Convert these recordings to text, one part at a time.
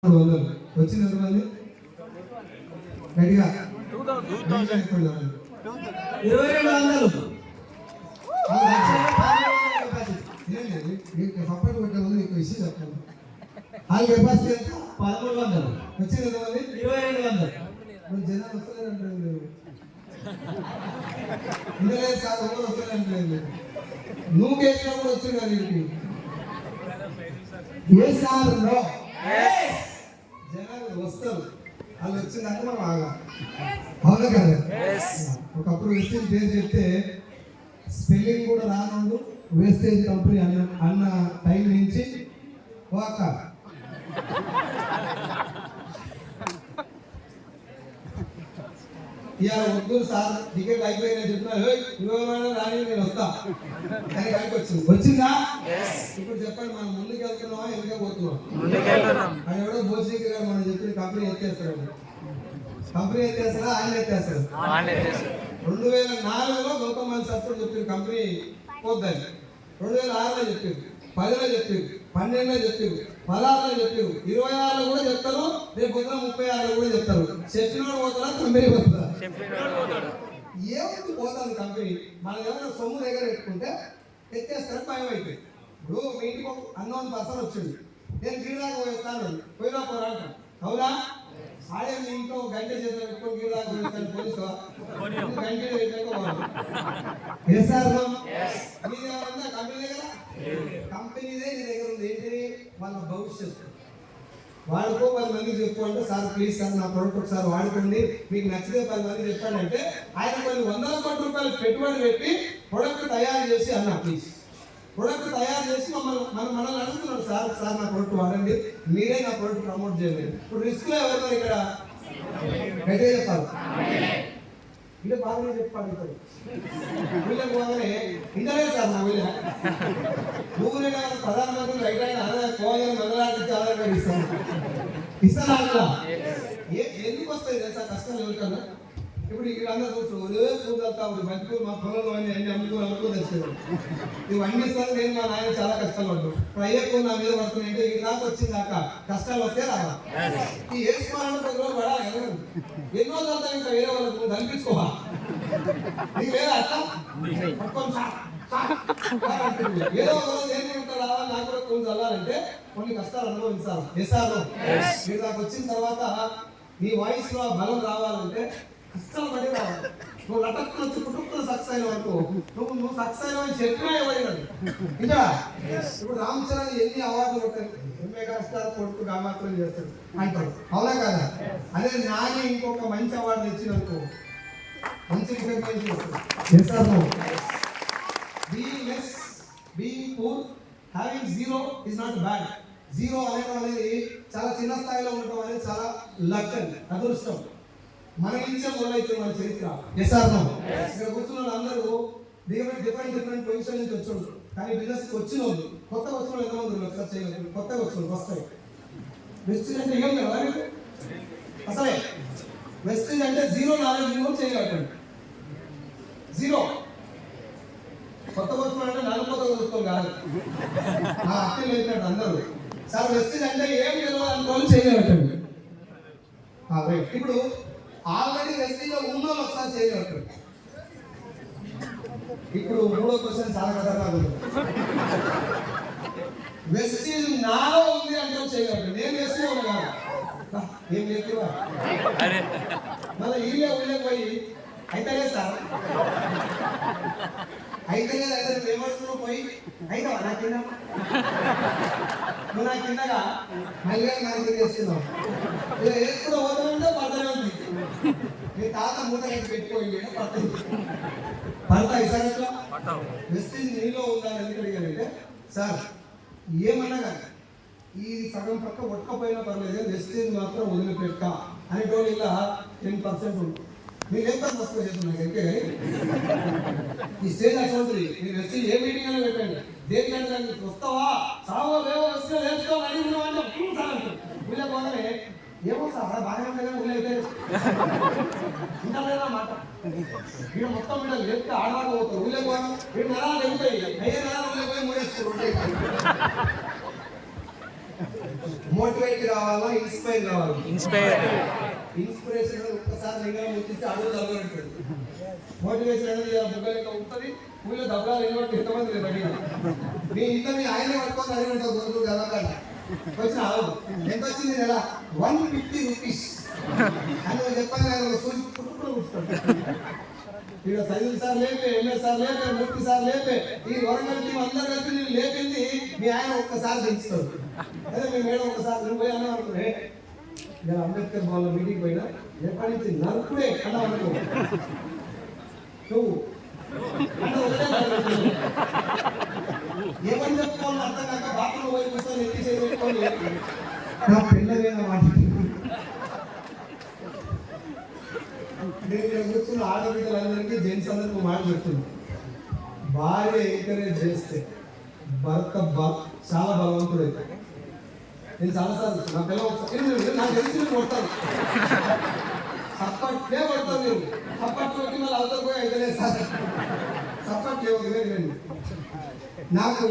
వచ్చింది ఎంతమంది గట్టిగా 2200 సపరేట్ పెట్టే ముందు మీకు విషయం చెప్పండి. వాళ్ళ కెపాసిటీ ఎంత 1300 వచ్చింది ఎంతమంది 2200 జనాలు వస్తలేదంటే ఇందులో సార్ ఎవరు వస్తలేదంటే నువ్వు కేసులో కూడా వచ్చింది కదా ఇంటికి ఏ సార్ జనాలు వస్తారు వాళ్ళు వచ్చిందంటే మనం ఆగా అవునా కదా. ఒకప్పుడు వెస్టేజ్ పేరు చెప్తే స్పెల్లింగ్ కూడా రానుండు వేస్టేజ్ కంపెనీ అన్న టైం నుంచి ఒక ఇవాళ వద్దు సార్ టికెట్ అయిపోయినా చెప్పినా ఇవ్వమైనా రాని నేను వస్తా కానీ కాడికి వచ్చిందా ఇప్పుడు చెప్పండి మనం ముందుకు వెళ్తున్నావా వెనక పోతున్నాం అని ఎవడో భోజనకి గారు మనం చెప్పిన కంపెనీ ఎత్తేస్తాడు. కంపెనీ ఎత్తేస్తారా ఆయన ఎత్తేస్తారు. 2004లో గౌతమ్ సత్పుడు చెప్పిన కంపెనీ పోద్దని 2006లో చెప్పారు, 10లో చెప్పారు, 12లో చెప్పారు, 16లో చెప్పారు, 26లో కూడా చెప్తారు, రేపు పొద్దున 36లో కూడా చెప్తారు. చెప్పినోడు పోతారా కంపెనీ పోతుందా? ఏముంది పోతాను కంపెనీ. మనం ఏమైనా సొమ్ము దగ్గర పెట్టుకుంటే ఎత్తేస్తారని భయం అయిపోయింది. ఇప్పుడు మీ ఇంటికి ఒక అన్నోన్ పర్సన్ వచ్చింది, నేను గిరిదాకా పోయిస్తాను పోయినా పోరాటం అవునా? ఆడే మీ ఇంట్లో గంట చేతులు పెట్టుకొని గిరిదాకా పోయిస్తాను పోలీసు గంట మీదేమన్నా కంపెనీ దగ్గర కంపెనీదే నీ దగ్గర ఉంది. ఏంటి వాళ్ళ భవిష్యత్తు వాడుకో 10 మందికి చెప్పు అంటే సార్ ప్లీజ్ సార్ నా ప్రోడక్ట్ ఒకసారి వాడుకోండి మీకు నచ్చితే 10 మంది చెప్పండి అంటే ఆయన కొన్ని వందల కోట్ల రూపాయలు పెట్టుబడి పెట్టి ప్రొడక్ట్ తయారు చేసి అన్న ప్లీజ్ ప్రొడక్ట్ తయారు చేసి మనల్ని అడుగుతున్నాడు సార్ సార్ నా ప్రోడక్ట్ వాడండి మీరే నా ప్రోడక్ట్ ప్రమోట్ చేయండి. ఇప్పుడు రిస్క్ లో ఎవరు ఇక్కడ గట్టిగా చెప్పాలి ఇలా బాగానే చెప్పాలి. ఇప్పుడు వీళ్ళకి పోగానే ఇంటలేదు సార్ నా వీళ్ళ నువ్వు ప్రధానమంత్రి రైట్ అయిన ఆదాయ పోవాలని మంగళానికి ఆధార్ ఇస్తాను ఇస్తాను ఎందుకు వస్తాయి తెలుసా కష్టం ఎవరికన్నా. ఇప్పుడు ఇక్కడ అందరూ చూడగలుగుతా ఉంది మంచి మా పొలంలో అన్ని అమ్ముకో తెచ్చేవాడు ఇవన్నీ ఇస్తాను. నేను మా నాయన చాలా కష్టాలు పడ్డాడు. ఇప్పుడు అయ్యకు నా మీద పడుతున్నాయంటే ఇది నాకు వచ్చింది దాకా కష్టాలు వస్తే రావా ఈ వేసుకోవాలంటే 10 రోజులు పడాలి కదా. ఎన్నో చదువుతా ఇంకా వేరే వాళ్ళకు కనిపించుకోవా నీకు లేదా అట్లా ఏదో ఒక రోజు ఏం రావాలి నాకు కూడా కొంచెం చల్లాలంటే కొన్ని కష్టాలు అనుభవించాలి. చేశారు మీరు దాకా వచ్చిన తర్వాత నీ వాయిస్ లో బలం రావాలంటే కష్టాలు పడి రావాలి. నువ్వు లటక్కున వచ్చి కుటుంబం సక్సెస్ అయిన వరకు నువ్వు సక్సెస్ అయిన అని చెప్పినా ఇవ్వలేదు. ఇంకా ఇప్పుడు రామ్ చరణ్ ఎన్ని అవార్డులు కొట్టారు, ఎంఏ స్టార్ కొడుకు గామాత్రం చేస్తాడు అంటాడు అవునా కదా. అదే నాని ఇంకొక మంచి అవార్డు తెచ్చినందుకు మంచి చేస్తారు. Being poor having zero is not bad. Zero అనేది చాలా చిన్న స్థాయిలో ఉండటం అనేది చాలా లక్ అండి, అదృష్టం. మన నుంచే మొదలైతే మన చరిత్ర. ఇక్కడ కూర్చున్న అందరూ డిఫరెంట్ పొజిషన్ నుంచి వచ్చాడు కానీ బిజినెస్ వచ్చిన వాళ్ళు కొత్తగా వచ్చిన వాళ్ళు ఎంతమంది ఒకసారి చేయలేదు. కొత్తగా వచ్చిన వస్తాయి వెస్టేజ్ అంటే ఏం కదా అసలే వెస్టేజ్ అంటే జీరో నాలెడ్జ్ చేయగలండి. జీరో కొత్త వచ్చిన అంటే నలుగుతో చూస్తాం కాదు అర్థం లేచినట్టు అందరూ సార్ వెస్టేజ్ అంటే ఏం తెలియదు చేయగలండి. ఇప్పుడు ఆల్రెడీ వెస్టేజ్ లో ఉన్న ఒకసారి చేయగలుగుతాడు. ఇప్పుడు 3వ క్వశ్చన్ చాలా ఖతర్నాక్ ఉంది. వెస్టేజ్ నాలో ఉంది అంటే చేయగలుగుతాడు. నేను వెస్టేజ్ ఉన్నా కాదు ఏం లేదు మళ్ళీ వీళ్ళే పోయి అయితే లేదు సార్ అయితే లేదు అయితే నువ్వు ఏమడుతున్నావు పోయి అయితే నా కింద నువ్వు నా కిందగా మళ్ళీ నాకు కింద వేస్తున్నావు ఇలా వేసుకుంటూ పోతానంటే పడతానే ఉంది. మీ తాత మూట పెట్టుకోండి పడతాయి సార్ ఎట్లా వెస్టేజ్ నీలో ఉందని ఎందుకు అడిగానంటే సార్ ఏమన్నా కానీ ఈ సగం పక్క ఒట్టకపోయినా పర్లేదు వెస్టేజ్ మాత్రం వదిలిపెట్ట అనేటోళ్ళు ఇలా 10% ఉంటుంది. మీరు ఎంత మస్తు చేస్తున్నారు అంతే కానీ ఈ స్టేజ్ అసలు మీరు వచ్చి ఏ మీటింగ్ అయినా పెట్టండి దేనికంటే వస్తావా చావో లేవో వస్తే నేర్చుకోవాలి అడిగిన అంటే ఊళ్ళో పోగానే ఏమో సార్ బాగానే ఉంటుంది ఊళ్ళో అయితే ఇంకా లేదా మాట వీడు మొత్తం వీళ్ళు లేపితే ఆడవాళ్ళు పోతారు. ఊళ్ళో పోగా వీడు నెలలు ఎగుతాయి అయ్యే నెలలు ఊళ్ళో పోయి మూడేస్తారు మోటివేట్ కావాలా, ఇన్స్పైర్ కావాలా? ఇన్స్పిరేషన్ ఒక్కసారి లింగం ముట్టిస్తే అడుగు తగ్గట్టు. మోటివేషన్ అనేది బుగ్గ లెక్క ఉంటుంది, ఊళ్ళో దబ్బలాలు ఎన్నోటి ఎంతమంది బడి మీ ఇంట్లో మీ ఆయనే పట్టుకొని అడిగి ఉంటావు గొంతులు కదా వచ్చిన ఎంత వచ్చింది నెల 150 రూపీస్ అని నువ్వు చెప్పాను సూచి పుట్టుకుని కూర్చుంటాడు. ఇక సైదుల్ సార్ లేపే, ఎంఎస్ సార్ లేపే, మూర్తి సార్ లేపే, ఈ వరంగల్ టీం అందరు కలిపి నేను లేపింది మీ ఆయన ఒక్కసారి తెచ్చుతాడు. అదే మీ మేడం ఒక్కసారి నువ్వు పోయి అన్నా అనుకునే ఇలా అంబేద్కర్ భవన్ మీటింగ్ పోయినా ఎప్పటి నుంచి నరుకుడే అన్నా అనుకో నువ్వు ఏమని చెప్పుకోవాలి అర్థం కాక బాత్రూమ్ పోయి కూర్చొని ఎత్తి చేసి నా పిల్లలైన మాట నేను ఇక్కడ కూర్చున్న ఆడబిడ్డలందరికీ జెంట్స్ అందరికీ మాట చెప్తున్నాను. భార్య ఎంకరేజ్ చేస్తే భర్త చాలా బలవంతుడు అవుతాడు. నేను చాలాసార్లు నా పిల్లలు నాకు తెలిసి కొడతాను, సప్పట్లే కొడతాను. మీరు సప్పట్ కొట్టి మళ్ళీ అవతల పోయి అయితేనే సార్ సప్పట్ లేవు. నాకు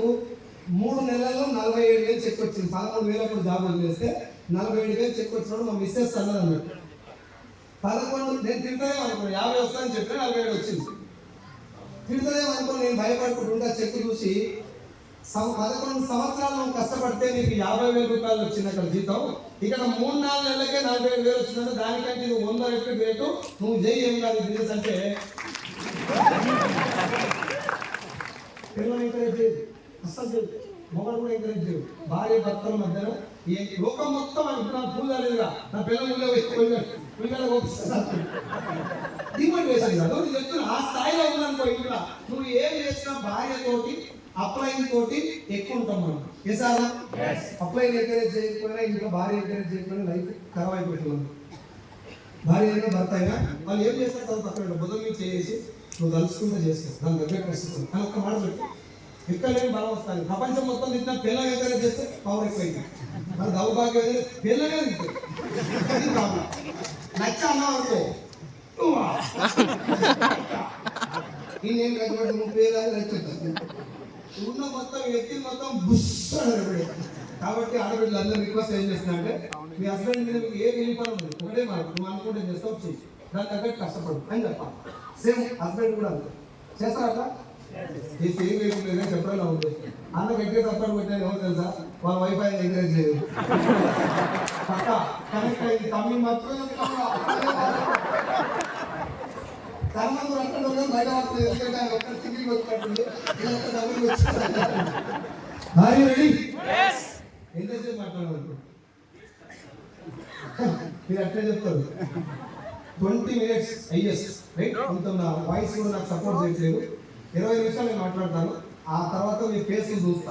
3 నెలల్లో 47,000 చెక్ వచ్చింది. 13,000 అప్పుడు జాబ్ వదిలేస్తే 47,000 చెక్ వచ్చినప్పుడు మా మిస్సెస్ అన్నది అన్నట్టు 11 నేను తింటేనే అనుకోండి 50 వస్తాయని చెప్పి 47 వచ్చింది. తింటేనే అనుకోండి నేను భయపడుకుంటుంటా. చెక్ చూసి 11 సంవత్సరాలు కష్టపడితే నీకు 50,000 రూపాయలు వచ్చింది అక్కడ జీతం, ఇక్కడ 3-4 నెలలకే 45,000 వచ్చిందంటే దానికంటే ఇది 100 రెట్లు రేటు. నువ్వు చేయి ఏం కాదు బిజినెస్ అంటే పిల్లలు ఎంకరేజ్ చేయదు, అస్సలు చేయదు. మొగలు కూడా ఎంకరేజ్ చేయదు. భార్య భర్తల మధ్యన ఈ లోకం మొత్తం ఇప్పుడు నాకు పూజ లేదుగా నా పిల్లలు డిమోటివేషన్ కాదు. నేను చెప్తున్నా ఆ స్థాయిలో ఉందనుకో ఇంట్లో నువ్వు ఏం చేసినా భార్యతోటి అప్లైన్ తోటి ఎక్కువ ఉంటాం మనం. చేసారా? అప్లైన్ ఎంకరేజ్ చేయకపోయినా ఇంట్లో భార్య ఎంకరేజ్ చేయకపోయినా లైఫ్ ఖరాబ్ అయిపోతున్నాం. భార్య అయినా భర్త అయినా వాళ్ళు ఏం చేస్తారు తను పక్కన బుధం మీద చేసి నువ్వు తలుచుకుంటూ చేస్తావు, దాని దగ్గర కష్టం అని ఒక్క మాట పెట్టు. ఎక్కడ లేని బలం వస్తాను. ప్రపంచం మొత్తం తిట్టిన పిల్లలు ఎంకరేజ్ చేస్తే పవర్ ఎక్కువైంది. మన దౌర్భాగ్యం పిల్లలే తింటారు. నచ్చ అన్నావు అనుకో ఈ నేను కట్టుబడి 30,000 నచ్చుతాను. ఉన్న మొత్తం వ్యక్తి మొత్తం బుష్ అని. కాబట్టి ఆడబిడ్డలు అందరూ రిక్వెస్ట్ ఏం చేస్తున్నా అంటే మీ హస్బెండ్ మీద మీకు ఏ వెళ్ళిపోవడం ఉంది ఒకటే మాట, నువ్వు అనుకుంటే చేస్తావు చెయ్యి, దాని తగ్గట్టు కష్టపడు అని చెప్పాలి. సేమ్ హస్బెండ్ కూడా అంతే చేస్తారా అట్లా ఈ సేమ్ వెళ్ళిపోయినా చెప్పడం ఉంది. అన్న గట్టిగా సపోర్ట్ పెట్టాను ఎవరు తెలుసా, వాళ్ళ వైఫ్ ఆయన ఎంకరేజ్ చేయదు. పక్క కనెక్ట్ అయింది తమిళ మర్చిపోయింది కర్మంలో అక్కడ బయట వస్తుంది. ఎందుకంటే ఆయన ఒక్క సింగిల్ వచ్చినట్టుంది, డబ్బులు వచ్చింది. రెడీ ఎంతసేపు మాట్లాడాలి మీరు అట్లే చెప్తారు 20 minutes ఐఎస్ రైట్. కొంత నా వాయిస్ కూడా నాకు సపోర్ట్ చేయట్లేదు. 20 నిమిషాలు నేను మాట్లాడతాను, ఆ తర్వాత మీ ఫేస్ చూస్తాను.